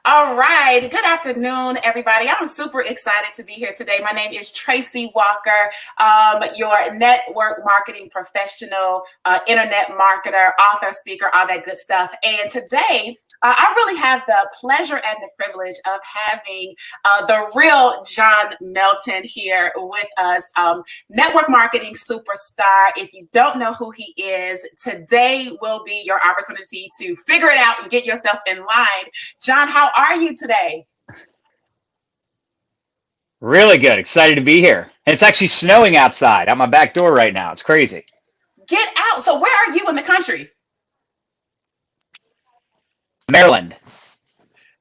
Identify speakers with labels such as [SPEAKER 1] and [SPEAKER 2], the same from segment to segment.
[SPEAKER 1] All right. Good afternoon, everybody. I'm super excited to be here today. My name is Tracy Walker, your network marketing professional, internet marketer, author, speaker, all that good stuff. And today, I really have the pleasure and the privilege of having the real John Melton here with us, network marketing superstar. If you don't know who he is, today will be your opportunity to figure it out and get yourself in line. John, how are you today?
[SPEAKER 2] Really good. Excited to be here. And it's actually snowing outside at my back door right now. It's crazy.
[SPEAKER 1] Get out. So where are you in the country?
[SPEAKER 2] Maryland.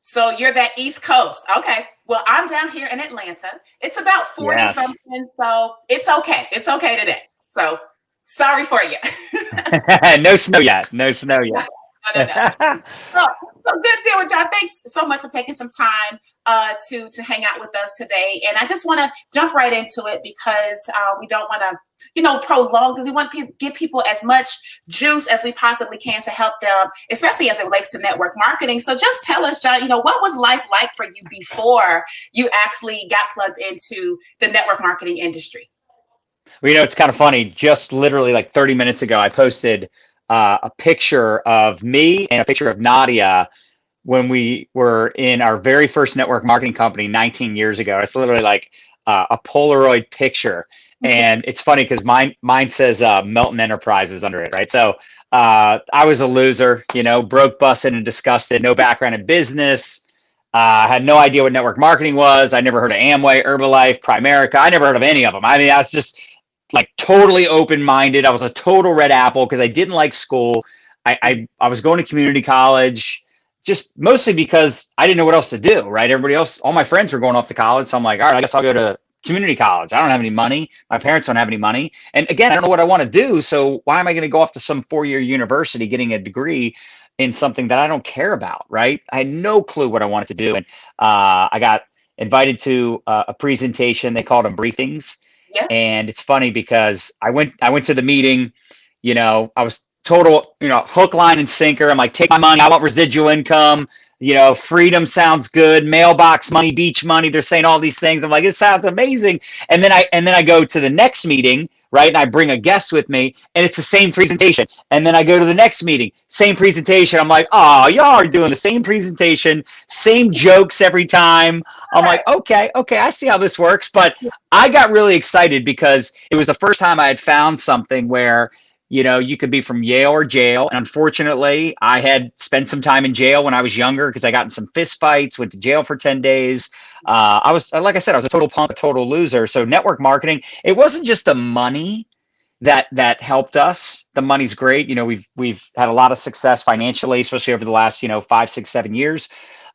[SPEAKER 1] So you're that East Coast. Okay. Well, I'm down here in Atlanta. It's about 40
[SPEAKER 2] Yes.
[SPEAKER 1] something. So it's okay. It's okay today. So sorry for you.
[SPEAKER 2] No snow yet. No snow yet.
[SPEAKER 1] No. So, so good deal with y'all. Thanks so much for taking some time to hang out with us today. And I just want to jump right into it because we don't want to, prolong, because we want to give people as much juice as we possibly can to help them, especially as it relates to network marketing. So just tell us, John, what was life like for you before you actually got plugged into the network marketing industry?
[SPEAKER 2] Well, it's kind of funny. Just literally like 30 minutes ago, I posted a picture of me and a picture of Nadia when we were in our very first network marketing company 19 years ago. It's literally like a Polaroid picture. And it's funny because mine says Melton Enterprises under it, right? So I was a loser, broke, busted, and disgusted, no background in business. Had no idea what network marketing was. I never heard of Amway, Herbalife, Primerica. I never heard of any of them. I mean, I was just like totally open-minded. I was a total red apple because I didn't like school. I was going to community college just mostly because I didn't know what else to do, right? Everybody else, all my friends were going off to college. So I'm like, all right, I guess I'll go to community college. I don't have any money. My parents don't have any money. And again, I don't know what I want to do. So why am I going to go off to some 4-year university getting a degree in something that I don't care about, right? I had no clue what I wanted to do. And I got invited to a presentation. They called them briefings.
[SPEAKER 1] Yeah.
[SPEAKER 2] And it's funny because I went to the meeting, I was total, hook, line, and sinker. I'm like, take my money. I want residual income. Freedom sounds good. Mailbox money, beach money. They're saying all these things. I'm like, it sounds amazing. And then I go to the next meeting, right? And I bring a guest with me, and it's the same presentation. And then I go to the next meeting, same presentation. I'm like, oh, y'all are doing the same presentation, same jokes every time. I'm like, okay, I see how this works. But I got really excited because it was the first time I had found something where you could be from Yale or jail. And unfortunately, I had spent some time in jail when I was younger because I got in some fist fights, went to jail for 10 days. I was, like I said, I was a total punk, a total loser. So network marketing, it wasn't just the money that helped us. The money's great. We've had a lot of success financially, especially over the last, 5, 6, 7 years.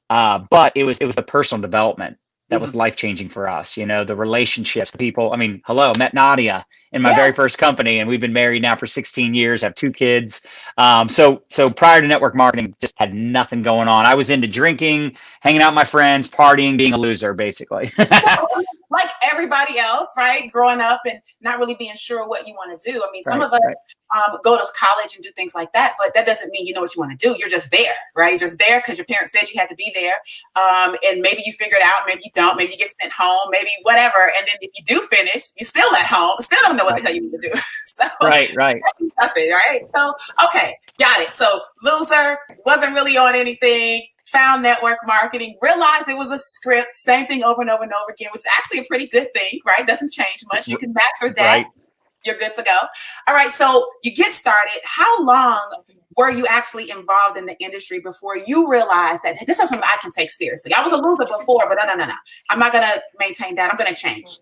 [SPEAKER 2] But it was the personal development that was life-changing for us. The relationships, the people. I mean, hello, met Nadia in my very first company, and we've been married now for 16 years, have 2 kids. So prior to network marketing, just had nothing going on. I was into drinking, hanging out with my friends, partying, being a loser, basically.
[SPEAKER 1] Like everybody else, right? Growing up and not really being sure what you want to do. I mean, some of us go to college and do things like that, but that doesn't mean you know what you want to do. You're just there, right? You're just there because your parents said you had to be there. And maybe you figure it out, maybe you don't, maybe you get sent home, maybe whatever. And then if you do finish, you're still at home, still don't know what the hell you need to do. So
[SPEAKER 2] Right.
[SPEAKER 1] nothing, right? So, okay, got it. So loser, wasn't really on anything. Found network marketing, realized it was a script, same thing over and over and over again, which is actually a pretty good thing, right? Doesn't change much. You can master that.
[SPEAKER 2] Right.
[SPEAKER 1] You're good to go. All right. So you get started. How long were you actually involved in the industry before you realized that this is something I can take seriously? I was a loser before, but no. I'm not going to maintain that. I'm going to change.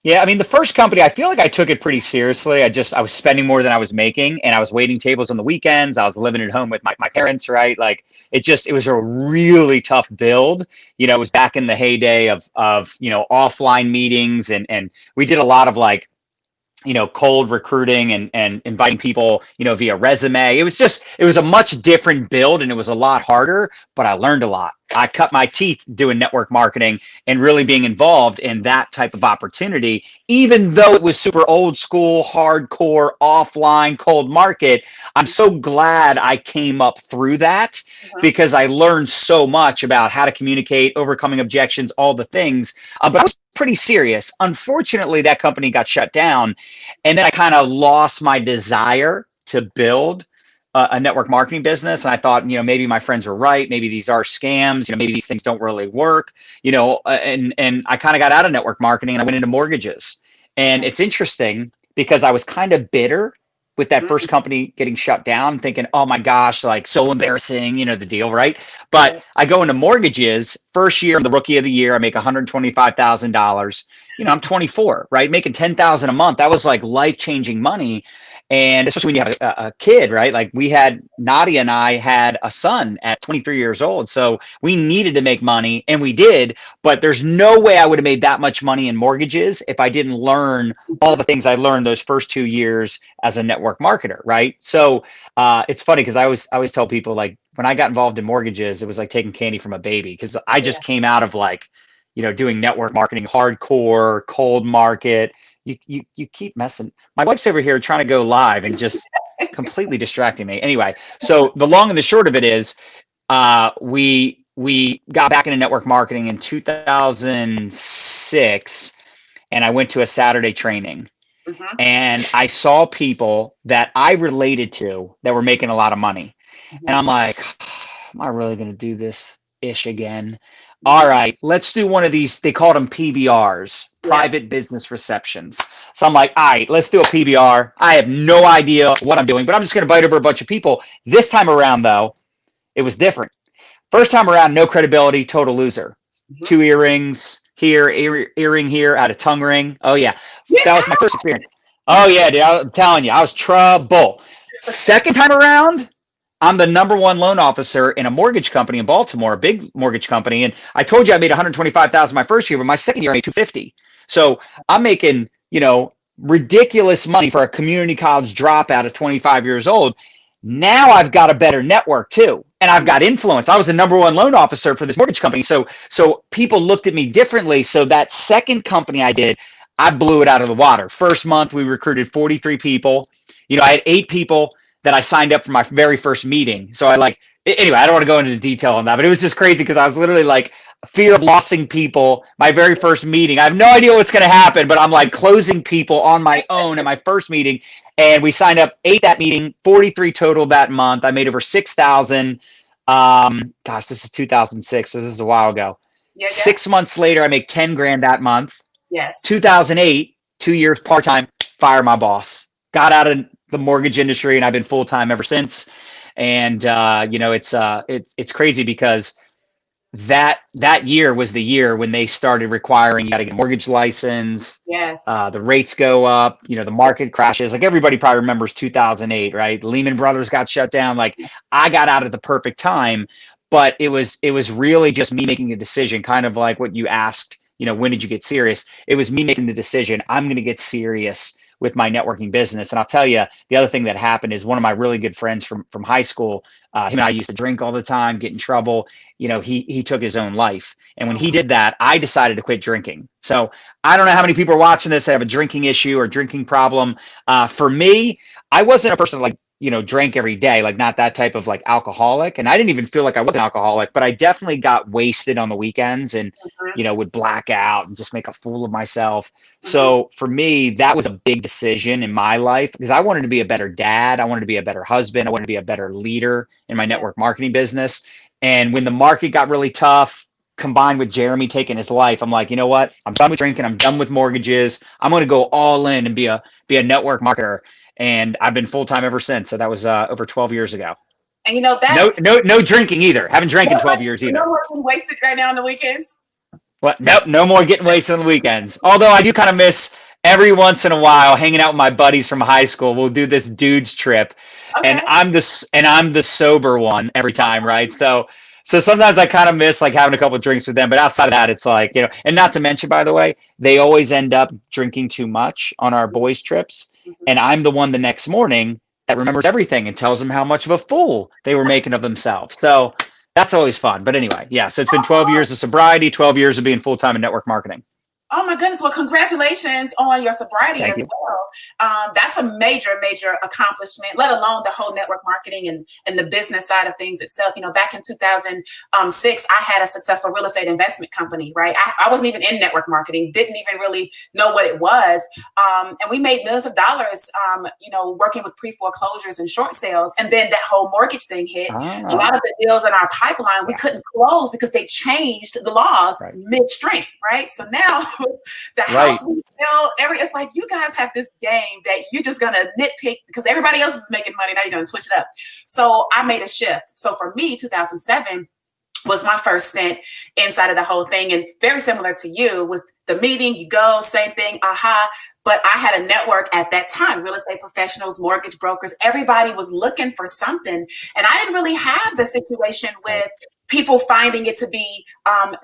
[SPEAKER 2] Yeah, I mean, the first company, I feel like I took it pretty seriously. I was spending more than I was making, and I was waiting tables on the weekends. I was living at home with my parents, right? Like it was a really tough build. It was back in the heyday of offline meetings, and we did a lot of like, cold recruiting and inviting people, via resume. It was a much different build, and it was a lot harder, but I learned a lot. I cut my teeth doing network marketing and really being involved in that type of opportunity, even though it was super old school, hardcore, offline, cold market. I'm so glad I came up through that because I learned so much about how to communicate, overcoming objections, all the things. But I was pretty serious. Unfortunately, that company got shut down. And then I kind of lost my desire to build a network marketing business. And I thought, maybe my friends were right. Maybe these are scams. Maybe these things don't really work, and I kind of got out of network marketing and I went into mortgages. And it's interesting because I was kind of bitter with that first company getting shut down, thinking, oh my gosh, like so embarrassing, the deal, right? But I go into mortgages, first year, I'm the rookie of the year, I make $125,000. I'm 24, right? Making $10,000 a month. That was like life-changing money. And especially when you have a kid, right? Like Nadia and I had a son at 23 years old. So we needed to make money and we did, but there's no way I would have made that much money in mortgages if I didn't learn all the things I learned those first 2 years as a network marketer, right? So it's funny because I always tell people, like, when I got involved in mortgages, it was like taking candy from a baby because I just came out of like, doing network marketing, hardcore, cold market. You keep messing. My wife's over here trying to go live and just completely distracting me. Anyway, so the long and the short of it is, we got back into network marketing in 2006, and I went to a Saturday training, and I saw people that I related to that were making a lot of money, and I'm like, am I really going to do this ish again? All right, let's do one of these. They called them PBRs, private business receptions. So I'm like, all right, let's do a PBR. I have no idea what I'm doing, but I'm just going to invite over a bunch of people. This time around, though, it was different. First time around, no credibility, total loser. 2 earrings here, earring here, out of tongue ring. Oh, yeah. That was my first experience. Oh, yeah, dude, I'm telling you, I was trouble. Second time around, I'm the #1 loan officer in a mortgage company in Baltimore, a big mortgage company. And I told you I made $125,000 my first year, but my second year I made $250,000. So I'm making, ridiculous money for a community college dropout at 25 years old. Now I've got a better network too. And I've got influence. I was the #1 loan officer for this mortgage company. So people looked at me differently. So that second company I did, I blew it out of the water. First month, we recruited 43 people. I had 8 people that I signed up for my very first meeting. So anyway, I don't want to go into detail on that, but it was just crazy because I was literally like, fear of losing people. My very first meeting, I have no idea what's going to happen, but I'm like closing people on my own at my first meeting. And we signed up 8 that meeting, 43 total that month. I made over 6,000. Gosh, this is 2006. So this is a while ago. 6 months later, I make 10 grand that month. 2008, 2 years part-time, fire my boss. Got out of the mortgage industry, and I've been full-time ever since. And it's crazy because that year was the year when they started requiring you got to get a mortgage license. The rates go up, the market crashes. Like everybody probably remembers 2008, right? Lehman Brothers got shut down. Like I got out at the perfect time, but it was really just me making a decision, kind of like what you asked, when did you get serious? It was me making the decision. I'm going to get serious with my networking business. And I'll tell you, the other thing that happened is one of my really good friends from high school, him and I used to drink all the time, get in trouble. He took his own life. And when he did that, I decided to quit drinking. So I don't know how many people are watching this that have a drinking issue or drinking problem. For me, I wasn't a person that drank every day, like not that type of like alcoholic. And I didn't even feel like I was an alcoholic, but I definitely got wasted on the weekends and, would black out and just make a fool of myself. So for me, that was a big decision in my life because I wanted to be a better dad. I wanted to be a better husband. I wanted to be a better leader in my network marketing business. And when the market got really tough, combined with Jeremy taking his life, I'm like, you know what? I'm done with drinking. I'm done with mortgages. I'm going to go all in and be a network marketer. And I've been full-time ever since. So that was over 12 years ago.
[SPEAKER 1] And that
[SPEAKER 2] no drinking either. Haven't drank in 12 years either.
[SPEAKER 1] No more getting wasted right now on the weekends.
[SPEAKER 2] What? Nope. No more getting wasted on the weekends. Although I do kind of miss every once in a while hanging out with my buddies from high school. We'll do this dudes trip, and I'm the sober one every time, right? So sometimes I kind of miss like having a couple of drinks with them, but outside of that, it's like, and not to mention, by the way, they always end up drinking too much on our boys trips. And I'm the one the next morning that remembers everything and tells them how much of a fool they were making of themselves. So That's always fun. But anyway, yeah. So it's been 12 years of sobriety, 12 years of being full-time in network marketing.
[SPEAKER 1] Oh my goodness. Well, congratulations on your sobriety
[SPEAKER 2] Thank
[SPEAKER 1] as
[SPEAKER 2] you.
[SPEAKER 1] well. That's a major, major accomplishment, let alone the whole network marketing and the business side of things itself. You know, back in 2006, I had a successful real estate investment company, right? I wasn't even in network marketing, didn't even really know what it was. And we made millions of dollars, you know, working with pre-foreclosures and short sales. And then that whole mortgage thing hit. A lot of the deals in our pipeline, we couldn't close because they changed the laws midstream, right? So now the house we built, it's like you guys have this game that you're just gonna nitpick because everybody else is making money. Now you're gonna switch it up. So I made a shift. So for me, 2007 was my first stint inside of the whole thing, and very similar to you with the meeting. You go, same thing, but I had a network at that time, real estate professionals, mortgage brokers, everybody was looking for something. And I didn't really have the situation with people finding it to be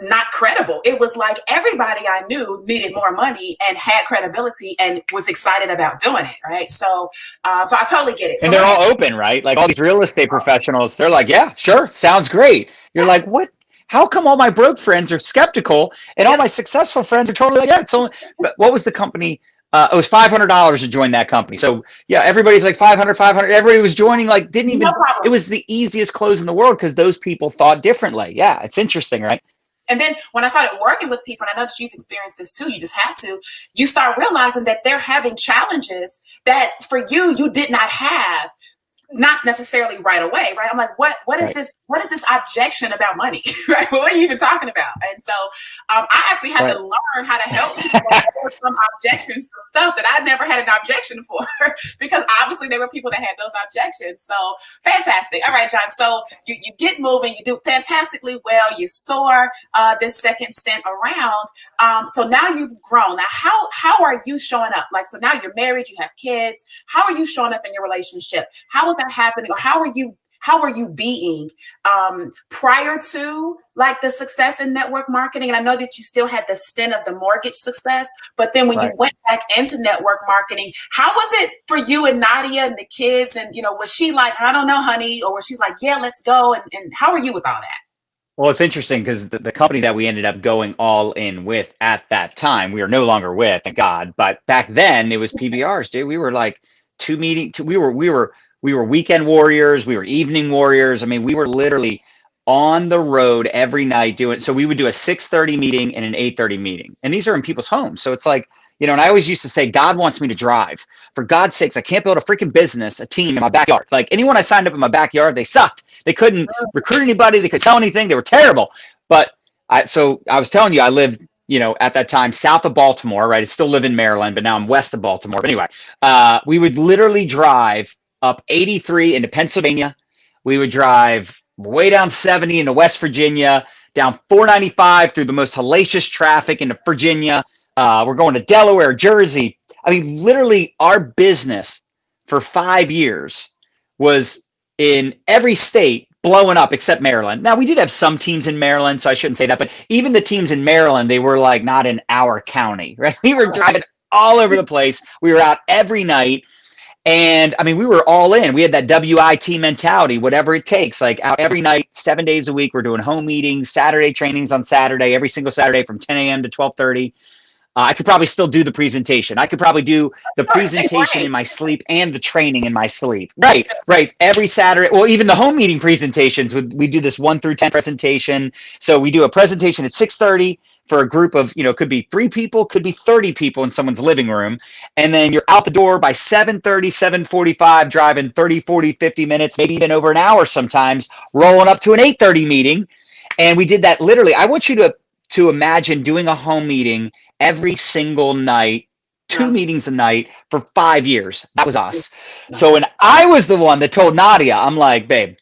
[SPEAKER 1] not credible. It was like everybody I knew needed more money and had credibility and was excited about doing it, right? So so I totally get it.
[SPEAKER 2] And they're all open, right? Like all these real estate professionals, they're like, yeah, sure, sounds great. You're like, what? How come all my broke friends are skeptical and all my successful friends are totally like, yeah, it's only, but what was the company? It was $500 to join that company. So yeah, everybody's like 500. Everybody was joining, like didn't even, it was the easiest close in the world because those people thought differently. Yeah, it's interesting, right?
[SPEAKER 1] And then when I started working with people, and I know that you've experienced this too, you just have to, you start realizing that they're having challenges that for you did not have. Not necessarily right away, right? I'm like, what is this? What is this objection about money, right? What are you even talking about? And so I actually had to learn how to help people with some objections for stuff that I never had an objection for, because obviously there were people that had those objections. So fantastic. All right, John. So you get moving, you do fantastically well, you soar this second stint around. So now you've grown. Now, how are you showing up? Like, so now you're married, you have kids. How are you showing up in your relationship? How is that happening, or how are you being prior to like the success in network marketing? And I know that you still had the stint of the mortgage success, but then when you went back into network marketing, how was it for you and Nadia and the kids? And you know, was she like, I don't know, honey, or was she like, yeah, let's go? And how are you with all that?
[SPEAKER 2] Well, it's interesting because the company that we ended up going all in with at that time, we are no longer with, thank God. But back then it was PBRs, dude. We were like we were weekend warriors. We were evening warriors. I mean, we were literally on the road every night doing. So we would do a 6:30 meeting and an 8:30 meeting. And these are in people's homes. So it's like, you know, and I always used to say, God wants me to drive. For God's sakes, I can't build a freaking business, a team in my backyard. Like anyone I signed up in my backyard, they sucked. They couldn't recruit anybody. They could sell anything. They were terrible. But so I was telling you, I lived, you know, at that time, south of Baltimore, right? I still live in Maryland, but now I'm west of Baltimore. But anyway, we would literally drive up 83 into Pennsylvania. We would drive way down 70 into West Virginia, down 495 through the most hellacious traffic into Virginia. We're going to Delaware, Jersey. I mean, literally our business for 5 years was in every state blowing up except Maryland. Now, we did have some teams in Maryland, so I shouldn't say that, but even the teams in Maryland, they were like not in our county, right? We were driving all over the place. We were out every night. And I mean, we were all in. We had that WIT mentality, whatever it takes, like out every night, 7 days a week. We're doing home meetings, Saturday trainings on Saturday, every single Saturday from 10 a.m. to 12:30. I could probably still do the presentation. I could probably do the presentation in my sleep and the training in my sleep. Right. Every Saturday. Well, even the home meeting presentations, we do this 1 through 10 presentation. So we do a presentation at 6:30 for a group of, you know, could be 3 people, could be 30 people in someone's living room. And then you're out the door by 7:30, 7:45, driving 30, 40, 50 minutes, maybe even over an hour sometimes, rolling up to an 8:30 meeting. And we did that literally. I want you to imagine doing a home meeting every single night, 2 meetings a night for 5 years. That was us. So when I was the one that told Nadia, I'm like, babe,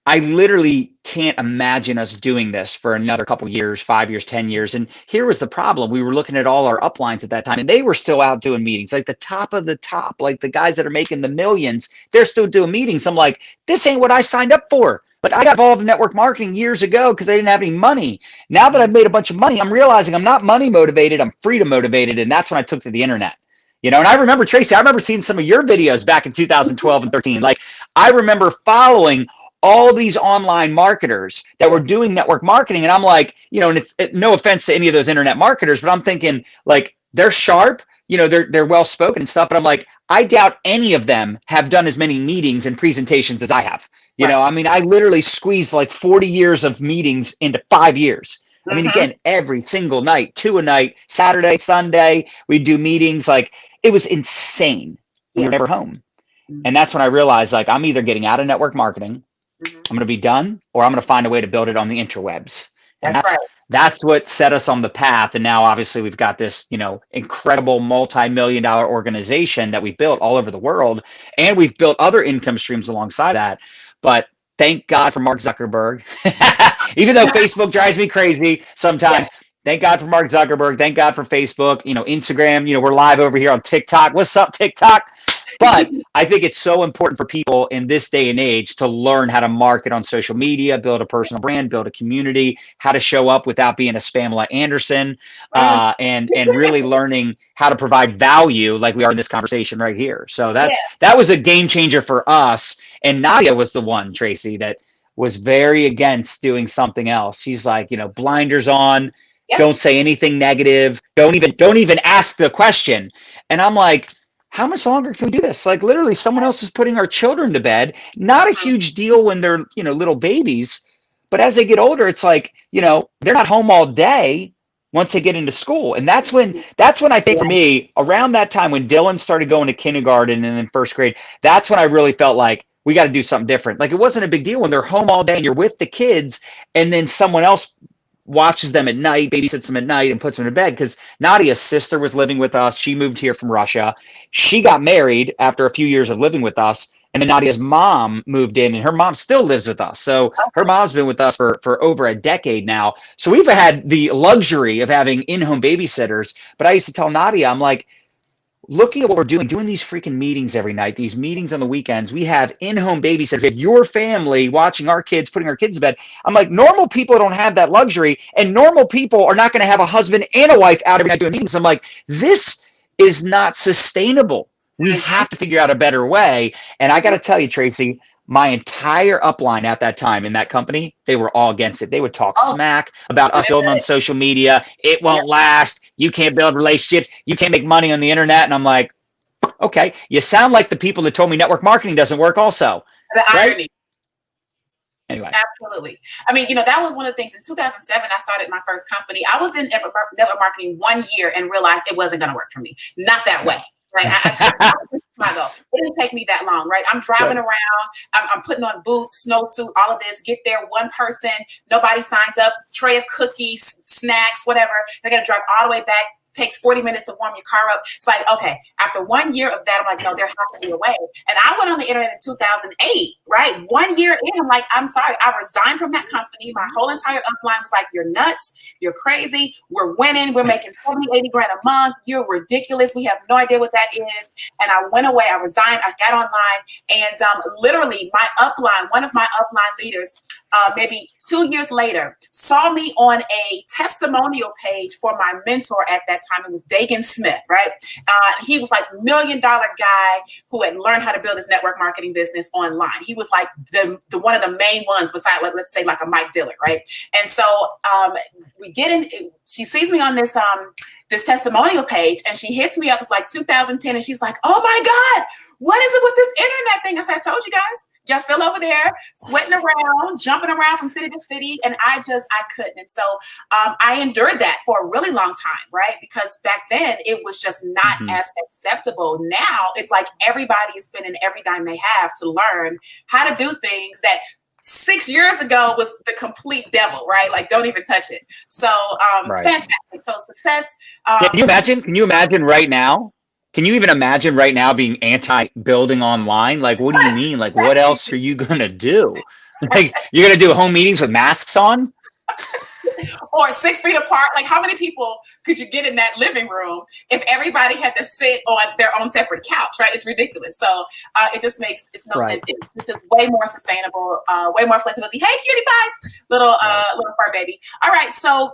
[SPEAKER 2] I literally can't imagine us doing this for another couple years, 5 years, 10 years. And here was the problem. We were looking at all our uplines at that time, and they were still out doing meetings, like the top of the top, like the guys that are making the millions, they're still doing meetings. I'm like, this ain't what I signed up for. Like I got involved in network marketing years ago because I didn't have any money. Now that I've made a bunch of money, I'm realizing I'm not money motivated. I'm freedom motivated. And that's when I took to the internet. You know, and I remember, Tracy, I remember seeing some of your videos back in 2012 and 13. Like I remember following all these online marketers that were doing network marketing. And I'm like, and it's no offense to any of those internet marketers, but I'm thinking like they're sharp, they're well spoken and stuff. But I'm like, I doubt any of them have done as many meetings and presentations as I have. I mean, I literally squeezed like 40 years of meetings into 5 years. I mean, again, every single night, 2 a night, Saturday, Sunday, we'd do meetings. Like, it was insane. We were never home. And that's when I realized, like, I'm either getting out of network marketing, I'm going to be done, or I'm going to find a way to build it on the interwebs. And that's what set us on the path. And now, obviously, we've got this, incredible multi-million-dollar organization that we've built all over the world. And we've built other income streams alongside that. But thank God for Mark Zuckerberg. Even though Facebook drives me crazy sometimes, thank God for Mark Zuckerberg. Thank God for Facebook, Instagram, we're live over here on TikTok. What's up, TikTok? But I think it's so important for people in this day and age to learn how to market on social media, build a personal brand, build a community, how to show up without being a Spamela Anderson, and really learning how to provide value like we are in this conversation right here. So that was a game changer for us. And Nadia was the one, Tracy, that was very against doing something else. She's like, blinders on, don't say anything negative, don't even ask the question. And I'm like, how much longer can we do this? Like, literally, someone else is putting our children to bed. Not a huge deal when they're, little babies, but as they get older, it's like, they're not home all day once they get into school. And that's when I think for me, around that time when Dylan started going to kindergarten and then first grade, that's when I really felt like we got to do something different. Like, it wasn't a big deal when they're home all day and you're with the kids and then someone else watches them at night, babysits them at night, and puts them to bed. Because Nadia's sister was living with us. She moved here from Russia. She got married after a few years of living with us. And then Nadia's mom moved in, and her mom still lives with us. So her mom's been with us for over a decade now. So we've had the luxury of having in-home babysitters. But I used to tell Nadia, I'm like, looking at what we're doing these freaking meetings every night, these meetings on the weekends, we have in-home babysitters. We have your family watching our kids, putting our kids to bed. I'm like, normal people don't have that luxury, and normal people are not going to have a husband and a wife out every night doing meetings. I'm like, this is not sustainable. We have to figure out a better way. And I got to tell you, Tracy, my entire upline at that time in that company, they were all against it. They would talk smack about us building on social media. It won't last. You can't build relationships. You can't make money on the internet. And I'm like, okay, you sound like the people that told me network marketing doesn't work also.
[SPEAKER 1] The irony.
[SPEAKER 2] Anyway.
[SPEAKER 1] Absolutely. I mean, that was one of the things. In 2007, I started my first company. I was in network marketing 1 year and realized it wasn't going to work for me. Not that way. Right. It didn't take me that long, right? I'm driving around, I'm putting on boots, snowsuit, all of this, get there, one person, nobody signs up, tray of cookies, snacks, whatever. They're going to drive all the way back. Takes 40 minutes to warm your car up. It's like, okay, after 1 year of that, I'm like, no, there has to be a way. And I went on the internet in 2008, right? 1 year in, I'm like, I'm sorry. I resigned from that company. My whole entire upline was like, you're nuts. You're crazy. We're winning. We're making 70, 80 grand a month. You're ridiculous. We have no idea what that is. And I went away. I resigned. I got online. And literally my upline, one of my upline leaders, maybe 2 years later, saw me on a testimonial page for my mentor at that time. It was Dagan Smith, right? He was like $1 million guy who had learned how to build his network marketing business online. He was like the one of the main ones besides, let's say, like a Mike Dillard, right? And so we get in. She sees me on this this testimonial page, and she hits me up. It's like 2010, and she's like, "Oh my God, what is it with this internet thing?" I said, "I told you guys, y'all still over there sweating around, jumping around from city to city," and I couldn't. And so I endured that for a really long time, right? Because back then it was just not as acceptable. Now it's like everybody is spending every dime they have to learn how to do things that 6 years ago was the complete devil, right? Like, don't even touch it. So fantastic. So success.
[SPEAKER 2] Can you imagine right now? Can you even imagine right now being anti-building online? Like, what do you mean? Like, what else are you going to do? Like, you're going to do home meetings with masks on?
[SPEAKER 1] Or 6 feet apart? Like, how many people could you get in that living room if everybody had to sit on their own separate couch, right? It's ridiculous. So it just makes no sense. It's just way more sustainable, way more flexibility. Hey, cutie pie, little fur baby. All right, so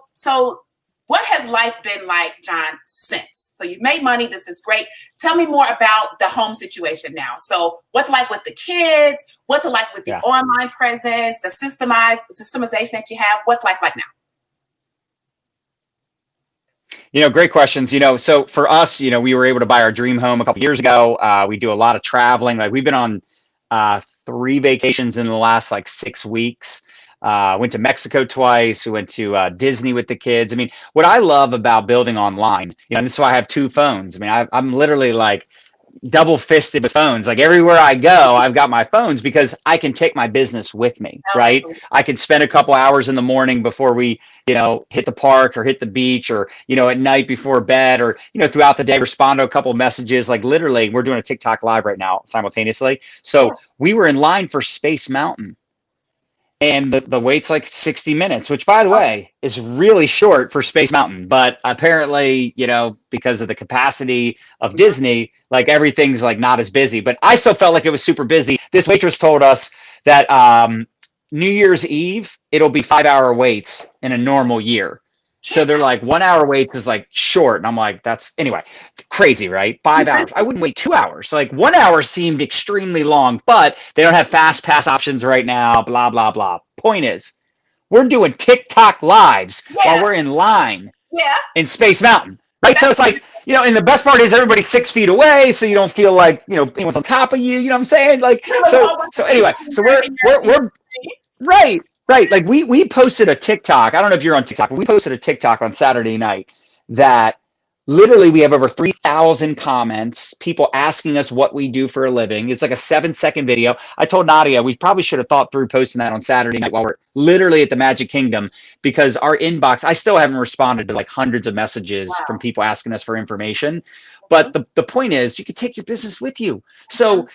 [SPEAKER 1] What has life been like, John, since? So you've made money. This is great. Tell me more about the home situation now. So what's it like with the kids? What's it like with the online presence, the systemization that you have? What's life like now?
[SPEAKER 2] Great questions. So for us, we were able to buy our dream home a couple years ago. We do a lot of traveling. Like we've been on 3 vacations in the last 6 weeks. Went to Mexico twice. We went to Disney with the kids. I mean, what I love about building online, and this is why I have 2 phones. I mean, I'm literally double fisted with phones. Like everywhere I go, I've got my phones because I can take my business with me, right?
[SPEAKER 1] Absolutely.
[SPEAKER 2] I can spend a couple hours in the morning before we, hit the park or hit the beach, or, at night before bed, or, throughout the day, respond to a couple of messages. Like literally, we're doing a TikTok live right now simultaneously. So we were in line for Space Mountain. And the wait's 60 minutes, which, by the way, is really short for Space Mountain. But apparently, because of the capacity of Disney, everything's not as busy. But I still felt like it was super busy. This waitress told us that New Year's Eve, it'll be 5-hour waits in a normal year. So they're 1 hour waits is short. And I'm that's anyway, crazy, right? 5 hours. I wouldn't wait 2 hours. So 1 hour seemed extremely long, but they don't have fast pass options right now, blah, blah, blah. Point is, we're doing TikTok lives while we're in line in Space Mountain, right? So it's and the best part is everybody's 6 feet away. So you don't feel anyone's on top of you. You know what I'm saying? So anyway, so we're right. Right. We posted a TikTok. I don't know if you're on TikTok, but we posted a TikTok on Saturday night that literally we have over 3,000 comments, people asking us what we do for a living. It's a 7-second video. I told Nadia we probably should have thought through posting that on Saturday night while we're literally at the Magic Kingdom, because our inbox, I still haven't responded to hundreds of messages from people asking us for information. But the point is, you can take your business with you. So,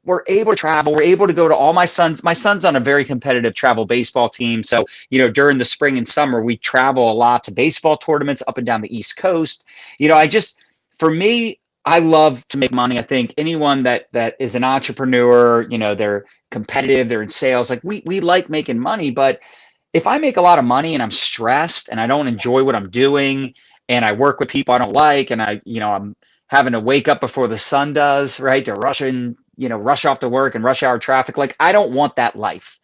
[SPEAKER 2] we're able to travel. We're able to go to all my son's on a very competitive travel baseball team. So, during the spring and summer, we travel a lot to baseball tournaments up and down the East Coast. For me, I love to make money. I think anyone that is an entrepreneur, they're competitive, they're in sales, we like making money. But if I make a lot of money and I'm stressed and I don't enjoy what I'm doing, and I work with people I don't like, and I'm having to wake up before the sun does, right, to rush off to work and rush hour traffic. I don't want that life.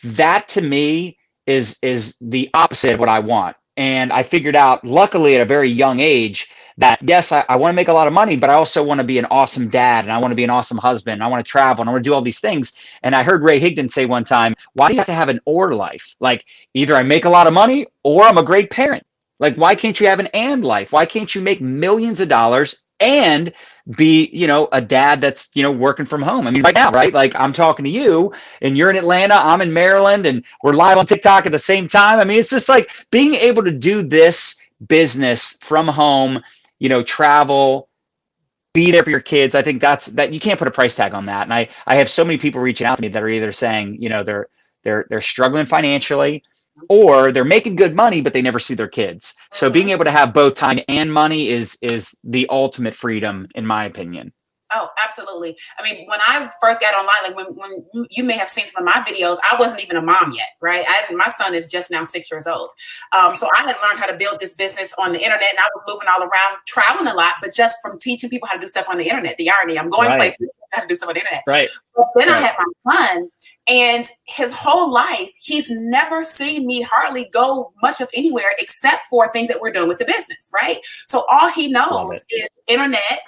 [SPEAKER 2] That to me is the opposite of what I want. And I figured out, luckily at a very young age, that yes, I want to make a lot of money, but I also want to be an awesome dad, and I want to be an awesome husband. I want to travel, and I want to do all these things. And I heard Ray Higdon say one time, why do you have to have an or life? Either I make a lot of money or I'm a great parent. Why can't you have an and life? Why can't you make millions of dollars and be, a dad that's, working from home? I mean, right now, right? I'm talking to you and you're in Atlanta, I'm in Maryland, and we're live on TikTok at the same time. I mean, it's just being able to do this business from home, travel, be there for your kids. I think that you can't put a price tag on that. And I have so many people reaching out to me that are either saying, they're struggling financially, or they're making good money, but they never see their kids. So being able to have both time and money is the ultimate freedom, in my opinion.
[SPEAKER 1] Oh, absolutely. I mean, when I first got online, when you may have seen some of my videos, I wasn't even a mom yet, right? My son is just now 6 years old. So I had learned how to build this business on the internet, and I was moving all around, traveling a lot, but just from teaching people how to do stuff on the internet. The irony, I'm going places how to do stuff on the internet.
[SPEAKER 2] Right.
[SPEAKER 1] But then I had my son, and his whole life, he's never seen me hardly go much of anywhere except for things that we're doing with the business, right? So all he knows is internet.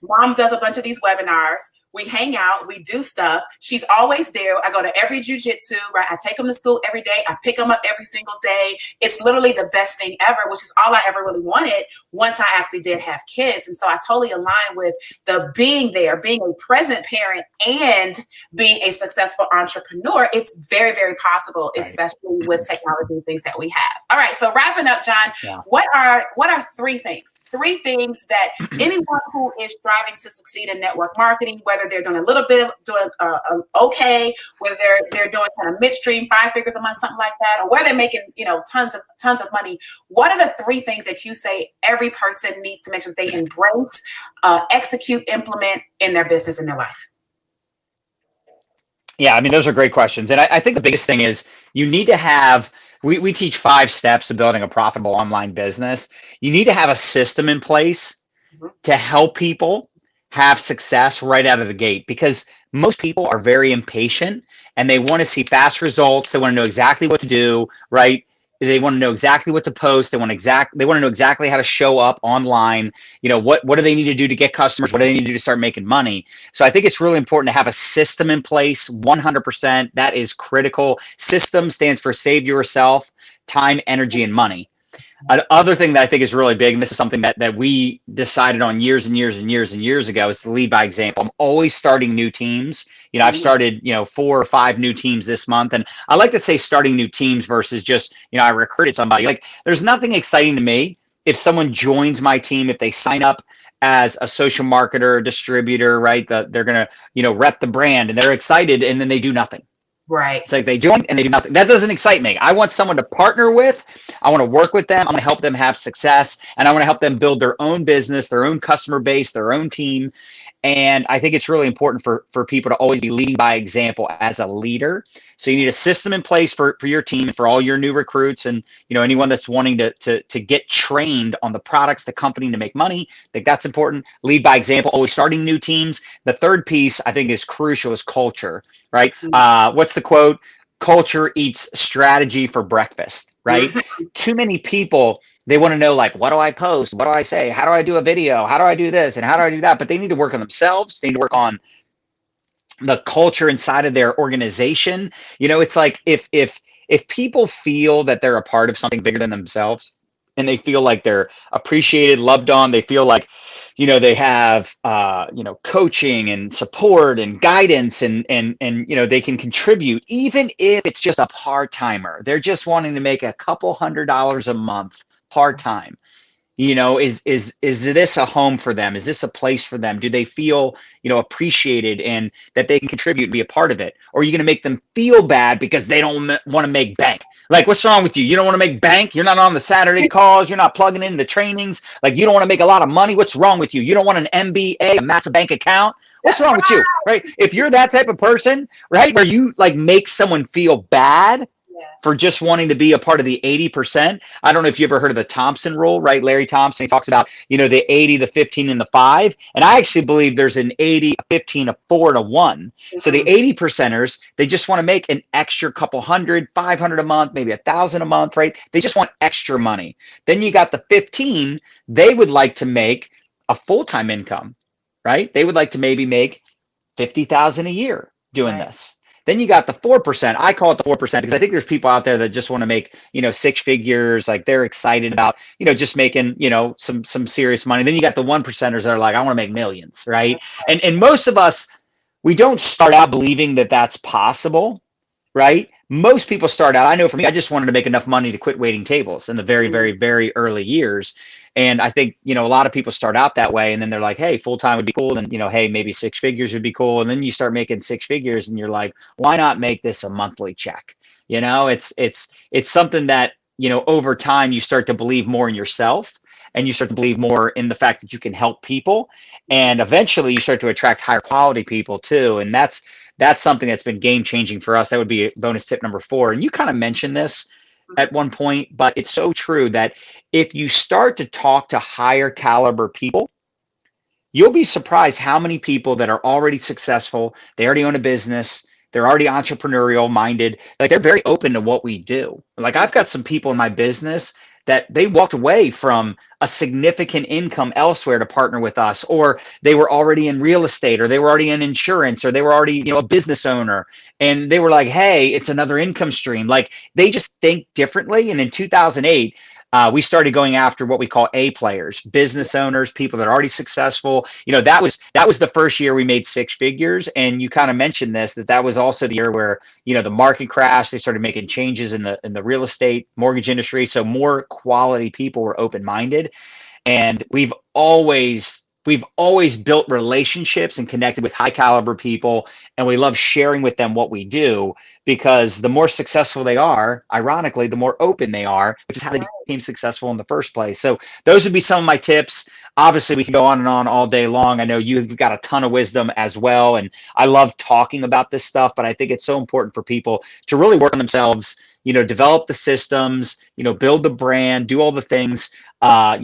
[SPEAKER 1] Mom does a bunch of these webinars. We hang out, we do stuff. She's always there. I go to every jujitsu, right? I take him to school every day. I pick him up every single day. It's literally the best thing ever, which is all I ever really wanted once I actually did have kids. And so I totally align with the being there, being a present parent and being a successful entrepreneur. It's very, very possible, especially with technology and things that we have. All right. So wrapping up, John, what are 3 things? 3 things that anyone who is striving to succeed in network marketing, whether they're doing a little bit of okay, whether they're doing kind of midstream 5 figures a month, something like that, or whether they're making tons of money. What are the 3 things that you say every person needs to make sure they embrace, execute, implement in their business, in their life?
[SPEAKER 2] Yeah, I mean, those are great questions. And I think the biggest thing is you need to have, we teach 5 steps of building a profitable online business. You need to have a system in place
[SPEAKER 1] Mhm.
[SPEAKER 2] to help people have success right out of the gate, because most people are very impatient and they want to see fast results. They want to know exactly what to do, right? They want to know exactly what to post. They want to know exactly how to show up online. What do they need to do to get customers? What do they need to do to start making money? So I think it's really important to have a system in place. 100%. That is critical. System stands for save yourself time, energy, and money. Other thing that I think is really big, and this is something that we decided on years and years and years and years ago, is to lead by example. I'm always starting new teams. I've
[SPEAKER 1] Mhm.
[SPEAKER 2] started, 4 or 5 new teams this month. And I like to say starting new teams versus just, I recruited somebody. Like, there's nothing exciting to me if someone joins my team, if they sign up as a social marketer, distributor, right? They're going to, rep the brand and they're excited and then they do nothing.
[SPEAKER 1] Right.
[SPEAKER 2] It's like they join and they do nothing. That doesn't excite me. I want someone to partner with. I want to work with them. I want to help them have success. And I want to help them build their own business, their own customer base, their own team. And I think it's really important for people to always be leading by example as a leader. So you need a system in place for your team, for all your new recruits, and anyone that's wanting to get trained on the products, the company, to make money. I think that's important. Lead by example, always starting new teams. The third piece I think is crucial, is culture, right? What's the quote? Culture eats strategy for breakfast, right?
[SPEAKER 1] Mhm.
[SPEAKER 2] Too many people, they want to know, like, what do I post? What do I say? How do I do a video? How do I do this? And how do I do that? But they need to work on themselves. They need to work on the culture inside of their organization. It's like if people feel that they're a part of something bigger than themselves, and they feel like they're appreciated, loved on, they feel like, they have, coaching and support and guidance, and they can contribute, even if it's just a part-timer. They're just wanting to make a couple $100 a month part-time. Is this a home for them? Is this a place for them? Do they feel, appreciated and that they can contribute and be a part of it? Or are you going to make them feel bad because they don't want to make bank? Like, what's wrong with you? You don't want to make bank? You're not on the Saturday calls. You're not plugging in the trainings. Like, you don't want to make a lot of money. What's wrong with you? You don't want an MBA, a massive bank account. What's
[SPEAKER 1] That's
[SPEAKER 2] wrong with
[SPEAKER 1] right.
[SPEAKER 2] you? Right? If you're that type of person, right, where you like make someone feel bad
[SPEAKER 1] Yeah.
[SPEAKER 2] for just wanting to be a part of the 80%. I don't know if you ever heard of the Thompson Rule, right? Larry Thompson, he talks about, the 80, the 15, and the 5. And I actually believe there's an 80, a 15, a 4, and a 1. So the
[SPEAKER 1] Mhm.
[SPEAKER 2] 80 percenters, they just want to make an extra couple hundred, 500 a month, maybe 1,000 a month, right? They just want extra money. Then you got the 15, they would like to make a full-time income, right? They would like to maybe make 50,000 a year doing
[SPEAKER 1] Right.
[SPEAKER 2] this. Then you got the 4%. I call it the 4% because I think there's people out there that just want to make, 6 figures. Like, they're excited about, just making, some serious money. Then you got the 1%ers that are like, I want to make millions, right? And most of us, we don't start out believing that that's possible, right? Most people start out, I know for me, I just wanted to make enough money to quit waiting tables in the very,
[SPEAKER 1] Mhm.
[SPEAKER 2] very, very early years. And I think, a lot of people start out that way, and then they're like, hey, full time would be cool. And, hey, maybe 6 figures would be cool. And then you start making 6 figures and you're like, why not make this a monthly check? It's something that, over time you start to believe more in yourself, and you start to believe more in the fact that you can help people. And eventually you start to attract higher quality people too. And that's something that's been game changing for us. That would be bonus tip number 4. And you kind of mentioned this at one point, but it's so true that if you start to talk to higher caliber people, you'll be surprised how many people that are already successful, they already own a business, they're already entrepreneurial minded, like, they're very open to what we do. Like, I've got some people in my business that they walked away from a significant income elsewhere to partner with us, or they were already in real estate, or they were already in insurance, or they were already, a business owner, and they were like, hey, it's another income stream. Like, they just think differently. And in 2008, we started going after what we call A players, business owners, people that are already successful. That was the first year we made 6 figures. And you kind of mentioned this, that was also the year where, the market crashed. They started making changes in the real estate mortgage industry. So more quality people were open-minded. And we've always we've always built relationships and connected with high caliber people, and we love sharing with them what we do, because the more successful they are, ironically, the more open they are, which is how they became successful in the first place. So those would be some of my tips. Obviously, we can go on and on all day long. I know you've got a ton of wisdom as well, and I love talking about this stuff, but I think it's so important for people to really work on themselves, develop the systems, build the brand, do all the things, have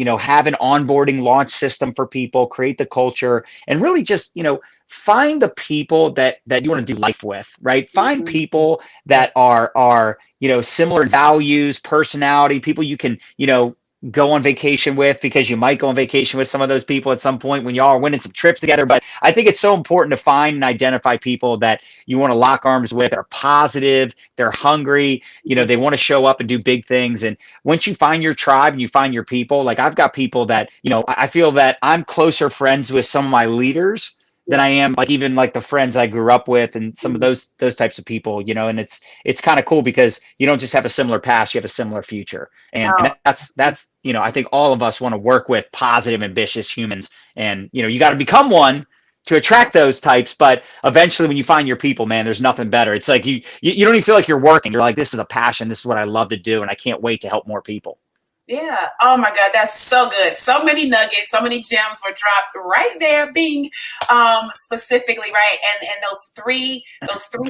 [SPEAKER 2] an onboarding launch system for people, create the culture, and really just, find the people that you want to do life with, right? Find people that are, similar values, personality, people you can, go on vacation with, because you might go on vacation with some of those people at some point when y'all are winning some trips together. But I think it's so important to find and identify people that you want to lock arms with. They're positive, they're hungry, they want to show up and do big things. And once you find your tribe and you find your people, like I've got people that, I feel that I'm closer friends with some of my leaders than I am even like the friends I grew up with, and some of those types of people, and it's kind of cool because you don't just have a similar past, you have a similar future. And that's, I think all of us want to work with positive, ambitious humans, and, you got to become one to attract those types. But eventually when you find your people, man, there's nothing better. It's like, you don't even feel like you're working. You're like, this is a passion. This is what I love to do. And I can't wait to help more people.
[SPEAKER 1] Yeah. Oh my God, that's so good. So many nuggets, so many gems were dropped right there, being specifically right. And those three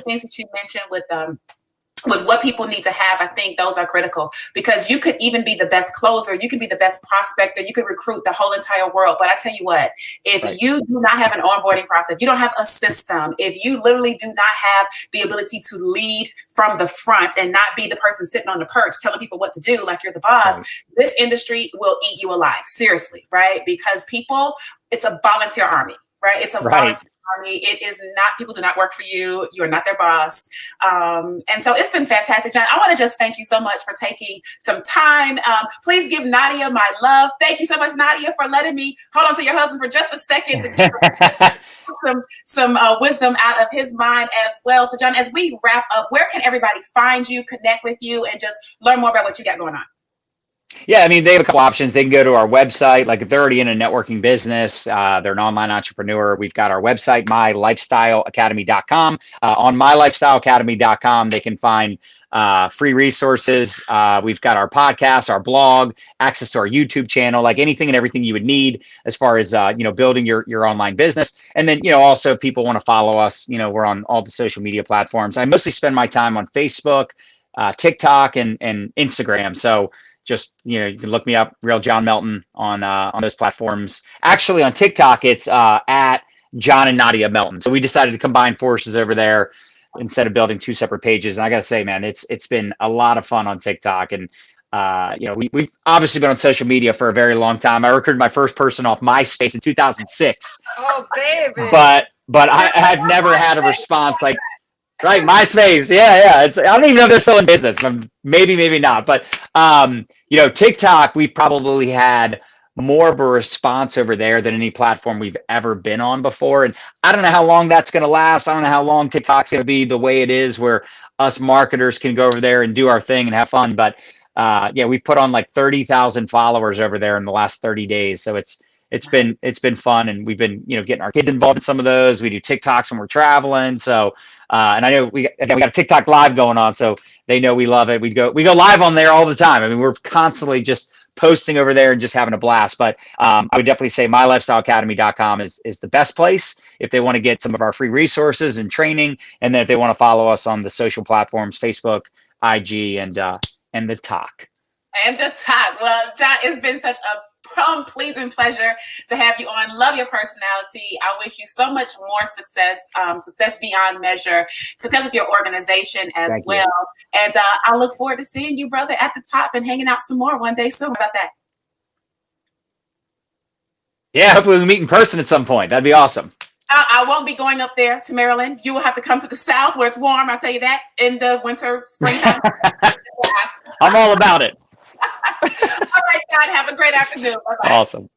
[SPEAKER 1] things that you mentioned with what people need to have, I think those are critical, because you could even be the best closer, you could be the best prospector, you could recruit the whole entire world. But I tell you what, if you do not have an onboarding process, you don't have a system, if you literally do not have the ability to lead from the front and not be the person sitting on the perch telling people what to do like you're the boss, this industry will eat you alive. Seriously, right? Because it's a volunteer army, right? It's a volunteer army. It is not, people do not work for you. You are not their boss. And so it's been fantastic, John. I want to just thank you so much for taking some time. Please give Nadia my love. Thank you so much, Nadia, for letting me hold on to your husband for just a second to get some wisdom out of his mind as well. So, John, as we wrap up, where can everybody find you, connect with you, and just learn more about what you got going on?
[SPEAKER 2] Yeah, I mean, they have a couple options. They can go to our website. Like if they're already in a networking business, they're an online entrepreneur, we've got our website, mylifestyleacademy.com. On mylifestyleacademy.com, they can find free resources. We've got our podcast, our blog, access to our YouTube channel, like anything and everything you would need as far as, building your online business. And then, also if people want to follow us, we're on all the social media platforms. I mostly spend my time on Facebook, TikTok, and Instagram. So just, you can look me up, Real John Melton, on those platforms. Actually, on TikTok, it's at John and Nadia Melton. So we decided to combine forces over there instead of building two separate pages. And I got to say, man, it's been a lot of fun on TikTok. And, we've obviously been on social media for a very long time. I recruited my first person off MySpace in 2006.
[SPEAKER 3] Oh, baby.
[SPEAKER 2] But I've never had a response like, right, MySpace. Yeah. I don't even know if they're still in business. Maybe not. But, TikTok, we've probably had more of a response over there than any platform we've ever been on before. And I don't know how long that's going to last. I don't know how long TikTok's going to be the way it is, where us marketers can go over there and do our thing and have fun. But we've put on like 30,000 followers over there in the last 30 days. So it's been fun, and we've been, getting our kids involved in some of those. We do TikToks when we're traveling. So, and I know we got a TikTok live going on, so they know we love it. We go live on there all the time. I mean, we're constantly just posting over there and just having a blast. But I would definitely say mylifestyleacademy.com is the best place if they want to get some of our free resources and training. And then if they want to follow us on the social platforms, Facebook, IG, and the talk.
[SPEAKER 1] And the talk. Well, John, it's been such a pleasing pleasure to have you on. Love your personality. I wish you so much more success, success beyond measure, success with your organization as
[SPEAKER 2] Thank
[SPEAKER 1] well.
[SPEAKER 2] You.
[SPEAKER 1] And I look forward to seeing you, brother, at the top and hanging out some more one day soon. How about that?
[SPEAKER 2] Yeah, hopefully we meet in person at some point. That'd be awesome.
[SPEAKER 1] I won't be going up there to Maryland. You will have to come to the South where it's warm. I'll tell you that, in the winter, springtime.
[SPEAKER 2] I'm all about it.
[SPEAKER 1] All right, God, have a great afternoon. Bye-bye.
[SPEAKER 2] Awesome.